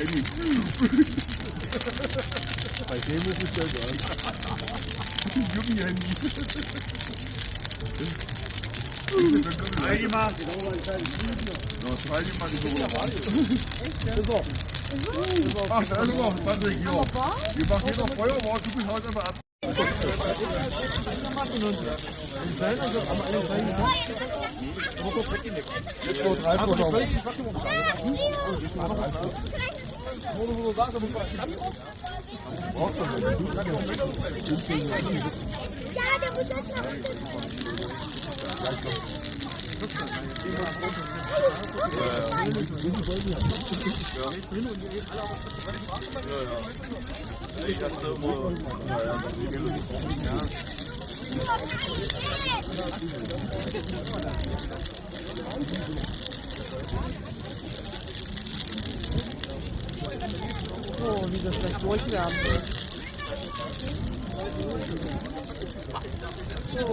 Handy. Bei dem ist es ja geil. Gummi-Handy. Freigemacht. Freigemacht ist so. Ach, da ist noch 20 Jahre. Wir machen hier noch Feuerwehr, du bist heute aber ab. Oh, wie das gleich durchwärmt wird. So.